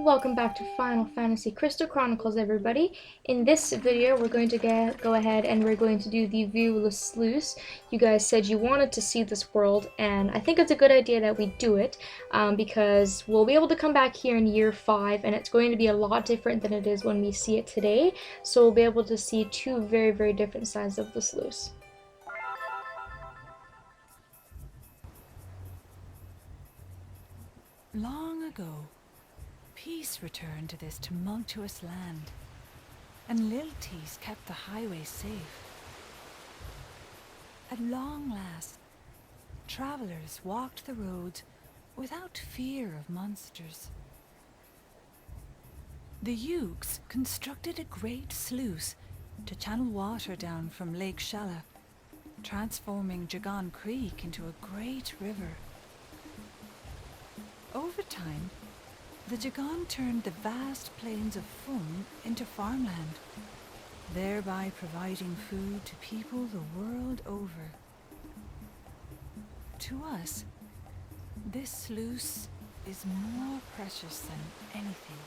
Welcome back to Final Fantasy Crystal Chronicles, everybody. In this video, we're going to go ahead and we're going to do the Veo Lu Sluice. You guys said you wanted to see this world, and I think it's a good idea that we do it, because we'll be able to come back here in year 5, and it's going to be a lot different than it is when we see it today. So we'll be able to see two very, very different sides of the sluice. Long ago, peace returned to this tumultuous land, and Lilties kept the highways safe. At long last, travelers walked the roads without fear of monsters. The Yugs constructed a great sluice to channel water down from Lake Shala, transforming Jagan Creek into a great river. Over time, the Jagan turned the vast plains of Fung into farmland, thereby providing food to people the world over. To us, this sluice is more precious than anything.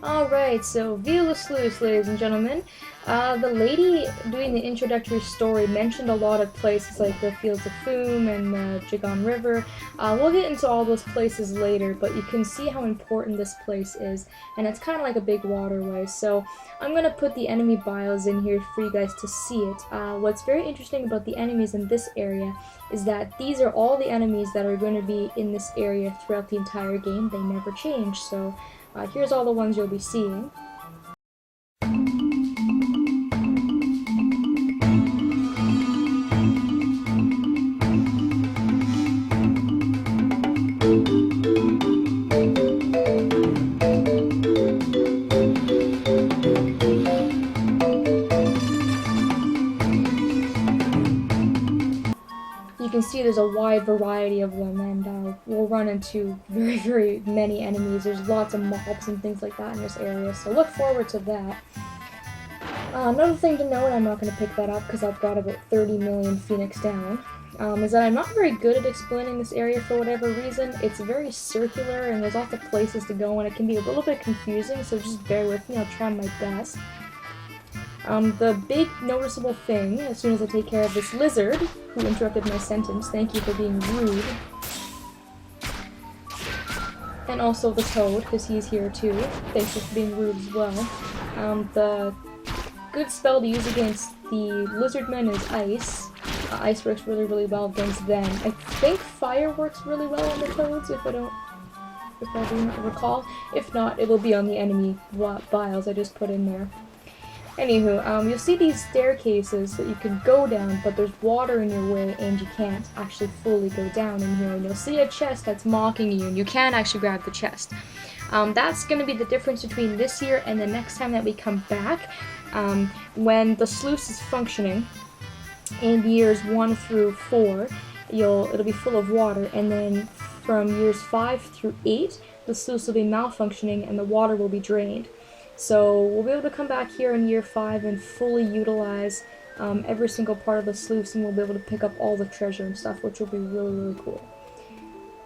Alright, so Veo Lu Sluice, ladies and gentlemen. The lady doing the introductory story mentioned a lot of places like the Fields of Foom and the Jagan River. We'll get into all those places later, but you can see how important this place is, and it's kind of like a big waterway. So I'm going to put the enemy bios in here for you guys to see it. What's very interesting about the enemies in this area is that these are all the enemies that are going to be in this area throughout the entire game. They never change, so here's all the ones you'll be seeing. You can see there's a wide variety of them, and we'll run into very, very many enemies. There's lots of mobs and things like that in this area, so look forward to that. Another thing to note, I'm not going to pick that up because I've got about 30 million Phoenix down, is that I'm not very good at explaining this area for whatever reason. It's very circular and there's lots of places to go, and it can be a little bit confusing, so just bear with me, I'll try my best. The big noticeable thing, as soon as I take care of this lizard, who interrupted my sentence, thank you for being rude, and also the toad, because he's here too, thanks for being rude as well. The good spell to use against the lizardmen is ice. Ice works really, really well against them. I think fire works really well on the toads, if I do not recall. If not, it will be on the enemy vials I just put in there. Anywho, you'll see these staircases that you can go down, but there's water in your way and you can't actually fully go down in here. And you'll see a chest that's mocking you, and you can actually grab the chest. That's going to be the difference between this year and the next time that we come back. When the sluice is functioning, in years 1 through 4, it'll be full of water, and then from years 5 through 8, the sluice will be malfunctioning and the water will be drained. So we'll be able to come back here in year 5 and fully utilize every single part of the sluice, and we'll be able to pick up all the treasure and stuff, which will be really, really cool.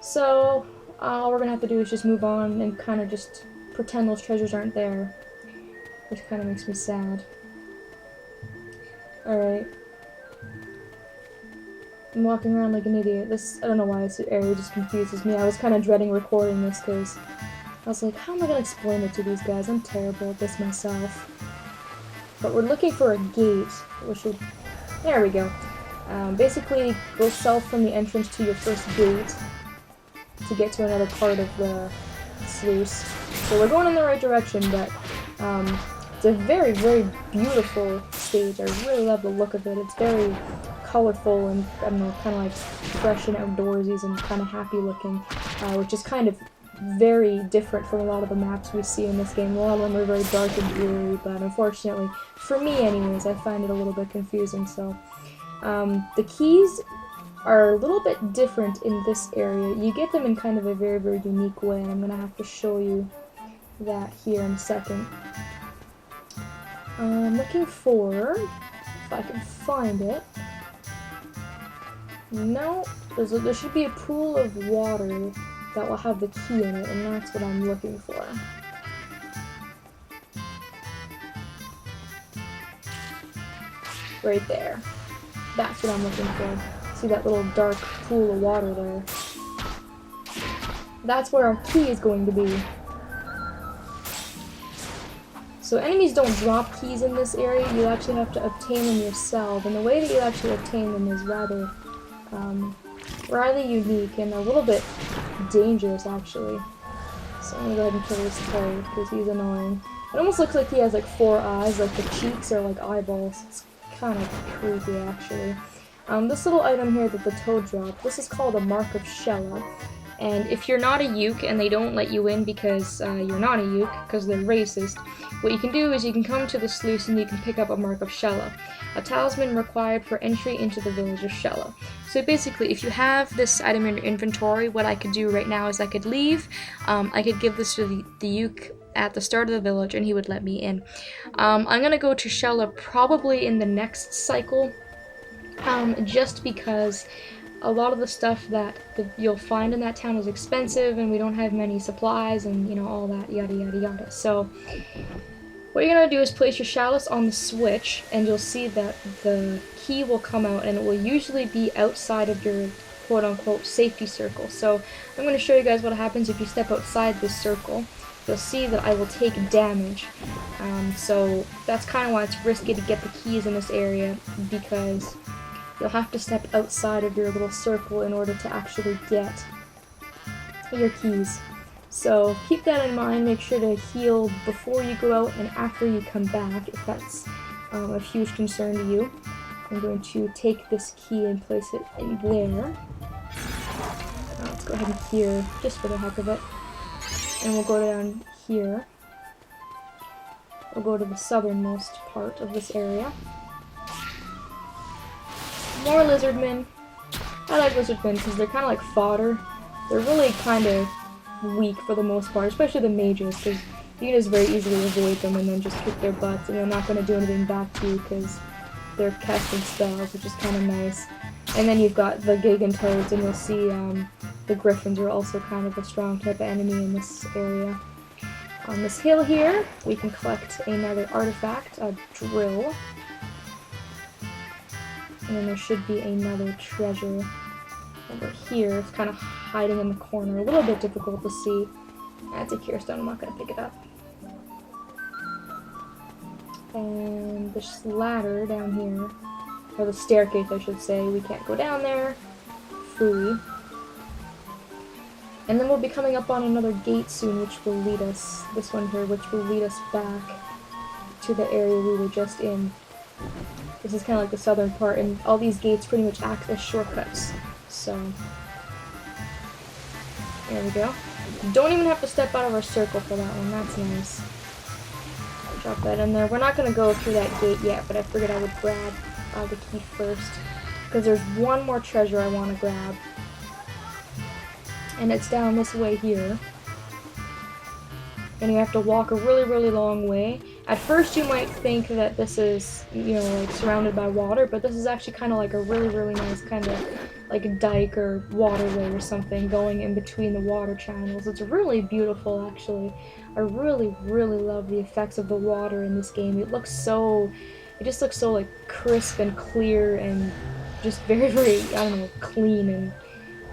So all we're going to have to do is just move on and kind of just pretend those treasures aren't there, which kind of makes me sad. Alright. I'm walking around like an idiot. I don't know why this area just confuses me. I was kind of dreading recording this because I was like, how am I going to explain it to these guys? I'm terrible at this myself. But we're looking for a gate, which would... There we go. Basically, go south from the entrance to your first gate to get to another part of the sluice. So we're going in the right direction, but it's a very, very beautiful stage. I really love the look of it. It's very colorful and, I don't know, kind of like fresh and outdoorsy and kind of happy looking, which is kind of very different from a lot of the maps we see in this game. A lot of them are very dark and dreary, but unfortunately, for me anyways, I find it a little bit confusing. So the keys are a little bit different in this area. You get them in kind of a very, very unique way, and I'm going to have to show you that here in a second. I'm looking for, if I can find it. No, there should be a pool of water that will have the key in it, and that's what I'm looking for. Right there. That's what I'm looking for. See that little dark pool of water there? That's where our key is going to be. So enemies don't drop keys in this area, you actually have to obtain them yourself, and the way that you actually obtain them is rather unique and a little bit dangerous actually. So I'm gonna go ahead and kill this toad because he's annoying. It almost looks like he has like 4 eyes, like the cheeks are like eyeballs. It's kind of creepy actually. This little item here that the toad dropped, this is called a Mark of Shella. And if you're not a Uke and they don't let you in because you're not a Uke, because they're racist, what you can do is you can come to the sluice and you can pick up a Mark of Shella, a talisman required for entry into the village of Shella. So basically, if you have this item in your inventory, what I could do right now is I could leave, I could give this to the Uke at the start of the village and he would let me in. I'm going to go to Shella probably in the next cycle, just because a lot of the stuff that you'll find in that town is expensive and we don't have many supplies and, you know, all that yada yada yada. So what you're going to do is place your chalice on the switch and you'll see that the key will come out and it will usually be outside of your quote-unquote safety circle. So I'm going to show you guys what happens if you step outside this circle. You'll see that I will take damage. So that's kind of why it's risky to get the keys in this area, because you'll have to step outside of your little circle in order to actually get your keys. So keep that in mind, make sure to heal before you go out and after you come back, if that's a huge concern to you. I'm going to take this key and place it in there. Let's go ahead and here, just for the heck of it. And we'll go down here. We'll go to the southernmost part of this area. More lizardmen. I like lizardmen because they're kind of like fodder. They're really kind of weak for the most part, especially the mages, because you can just very easily avoid them and then just kick their butts, and they're not going to do anything back to you because they're casting spells, which is kind of nice. And then you've got the Gigantoads, and you'll see the Griffins are also kind of a strong type of enemy in this area. On this hill here, we can collect another artifact, a drill. And then there should be another treasure over here. It's kind of hiding in the corner. A little bit difficult to see. That's a cure stone. I'm not going to pick it up. And this ladder down here, or the staircase I should say, we can't go down there. Phooey. And then we'll be coming up on another gate soon, which will lead us, this one here, which will lead us back to the area we were just in. This is kind of like the southern part, and all these gates pretty much act as shortcuts. So, there we go. Don't even have to step out of our circle for that one, that's nice. Drop that in there. We're not going to go through that gate yet, but I figured I would grab the key first, because there's one more treasure I want to grab. And it's down this way here. And you have to walk a really, really long way. At first you might think that this is, you know, like surrounded by water, but this is actually kind of like a really, really nice kind of like a dike or waterway or something going in between the water channels. It's really beautiful, actually. I really, really love the effects of the water in this game. It just looks so like crisp and clear and just very, very, I don't know, clean and,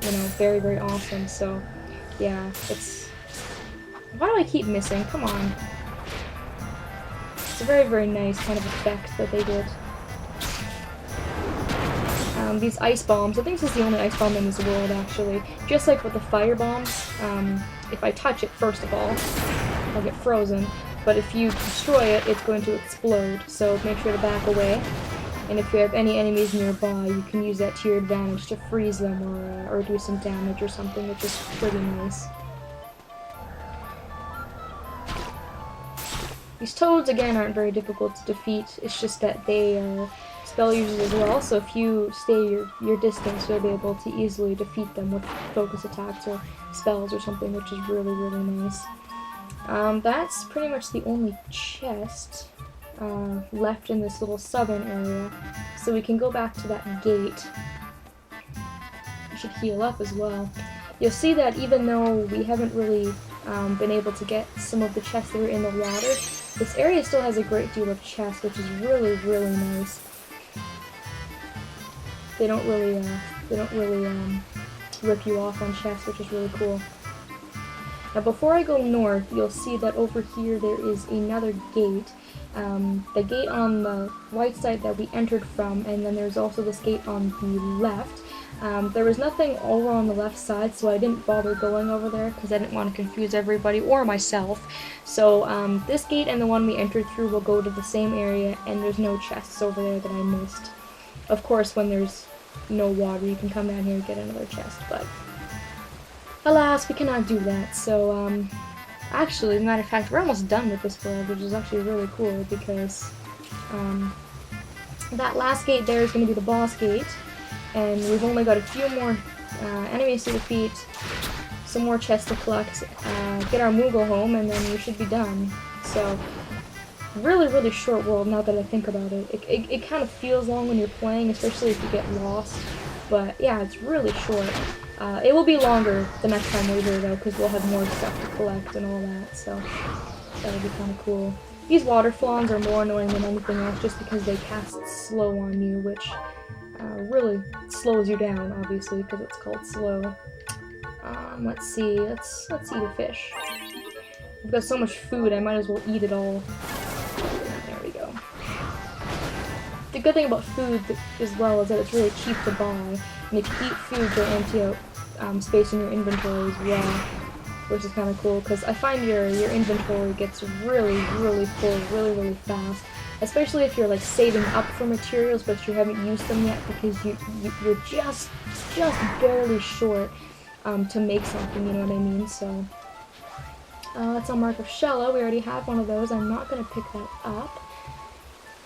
you know, very, very awesome. So, yeah, it's... Why do I keep missing? Come on. It's a very, very nice kind of effect that they did. These ice bombs, I think this is the only ice bomb in this world, actually. Just like with the fire bombs, if I touch it, first of all, I'll get frozen. But if you destroy it, it's going to explode. So make sure to back away. And if you have any enemies nearby, you can use that to your advantage to freeze them or do some damage or something, which is pretty nice. These toads, again, aren't very difficult to defeat. It's just that they are spell users as well, so if you stay your distance, you'll be able to easily defeat them with focus attacks or spells or something, which is really, really nice. That's pretty much the only chest left in this little southern area, so we can go back to that gate. I should heal up as well. You'll see that even though we haven't really been able to get some of the chests that are in the water, this area still has a great deal of chests, which is really, really nice. They don't really rip you off on chests, which is really cool. Now, before I go north, you'll see that over here there is another gate. The gate on the right side that we entered from, and then there's also this gate on the left. There was nothing over on the left side, so I didn't bother going over there because I didn't want to confuse everybody or myself. So this gate and the one we entered through will go to the same area, and there's no chests over there that I missed. Of course, when there's no water, you can come down here and get another chest, but alas, we cannot do that. So actually, as a matter of fact, we're almost done with this world, which is actually really cool because that last gate there is going to be the boss gate. And we've only got a few more enemies to defeat, some more chests to collect, get our Moogle home, and then we should be done. So, really, really short world now that I think about it. It kind of feels long when you're playing, especially if you get lost. But yeah, it's really short. It will be longer the next time we're here though, because we'll have more stuff to collect and all that, so that'll be kind of cool. These water flans are more annoying than anything else just because they cast slow on you, which really slows you down, obviously, because it's called slow. Let's see, let's eat a fish. I've got so much food, I might as well eat it all. There we go. The good thing about food as well is that it's really cheap to buy, and if you eat food, you'll empty out space in your inventory as well, which is kind of cool, because I find your inventory gets really, really full really, really fast. Especially if you're like saving up for materials, but you haven't used them yet because you're just barely short to make something. You know what I mean? So that's a mark of Shella. We already have one of those. I'm not gonna pick that up,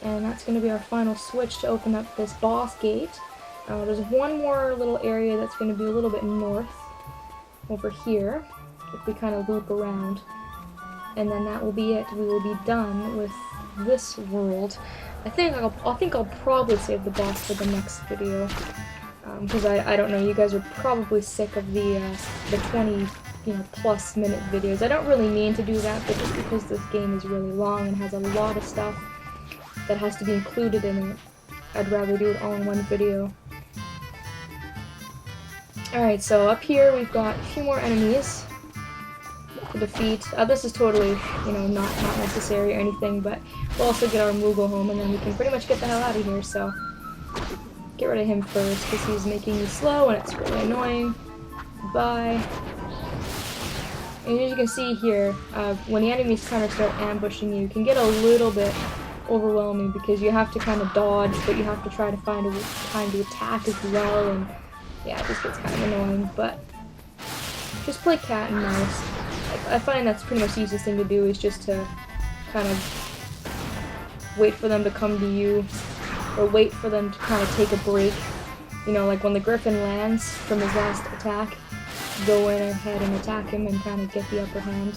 and that's gonna be our final switch to open up this boss gate. There's one more little area that's gonna be a little bit north over here if we kind of loop around, and then that will be it. We will be done with this world. I think I'll probably save the boss for the next video, because I don't know, you guys are probably sick of the 20 plus minute videos. I don't really mean to do that, but just because this game is really long and has a lot of stuff that has to be included in it, I'd rather do it all in one video. Alright, so up here we've got a few more enemies to defeat. This is totally, not necessary or anything, but we'll also get our Moogle home, and then we can pretty much get the hell out of here, so get rid of him first, because he's making me slow, and it's really annoying. Bye. And as you can see here, when the enemies kind of start ambushing you, it can get a little bit overwhelming, because you have to kind of dodge, but you have to try to find a time to attack as well, and yeah, it just gets kind of annoying, but just play cat and mouse. I find that's pretty much the easiest thing to do, is just to kind of wait for them to come to you, or wait for them to kind of take a break. Like when the Griffin lands from his last attack, go in ahead and attack him and kind of get the upper hand.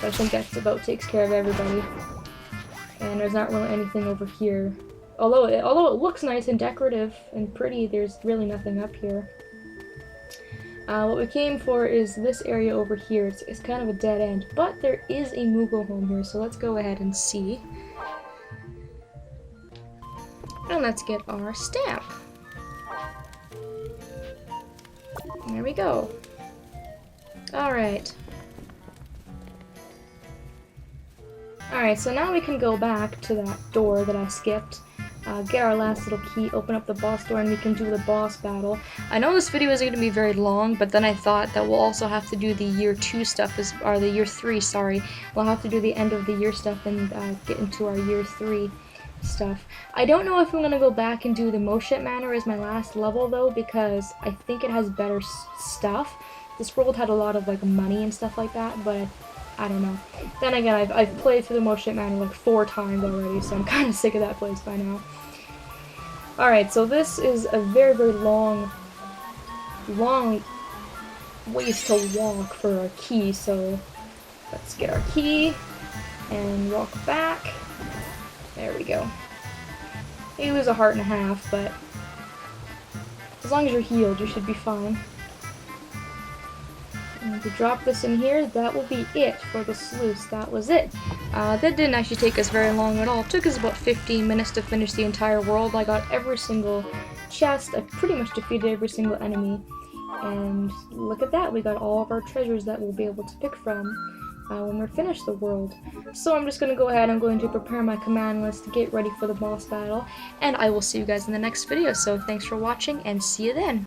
But I think that's about takes care of everybody. And there's not really anything over here. Although it looks nice and decorative and pretty, there's really nothing up here. What we came for is this area over here. It's kind of a dead end, but there is a Moogle home here, so let's go ahead and see. And let's get our stamp. There we go. Alright. Alright, so now we can go back to that door that I skipped. Get our last little key, open up the boss door, and we can do the boss battle. I know this video isn't going to be very long, but then I thought that we'll also have to do the year 2 stuff, or the year 3, sorry. We'll have to do the end of the year stuff and get into our year 3 stuff. I don't know if I'm going to go back and do the Moshet Manor as my last level, though, because I think it has better stuff. This world had a lot of, money and stuff like that, but I don't know. Then again, I've played through the Motion Manor like 4 times already, so I'm kind of sick of that place by now. Alright, so this is a very, very long ways to walk for our key, so let's get our key and walk back. There we go. You lose a heart and a half, but as long as you're healed, you should be fine. And if we drop this in here, that will be it for the sluice. That was it. That didn't actually take us very long at all. It took us about 15 minutes to finish the entire world. I got every single chest. I pretty much defeated every single enemy. And look at that, we got all of our treasures that we'll be able to pick from when we're finished the world. So I'm just going to go ahead, I'm going to prepare my command list to get ready for the boss battle, and I will see you guys in the next video. So thanks for watching, and see you then!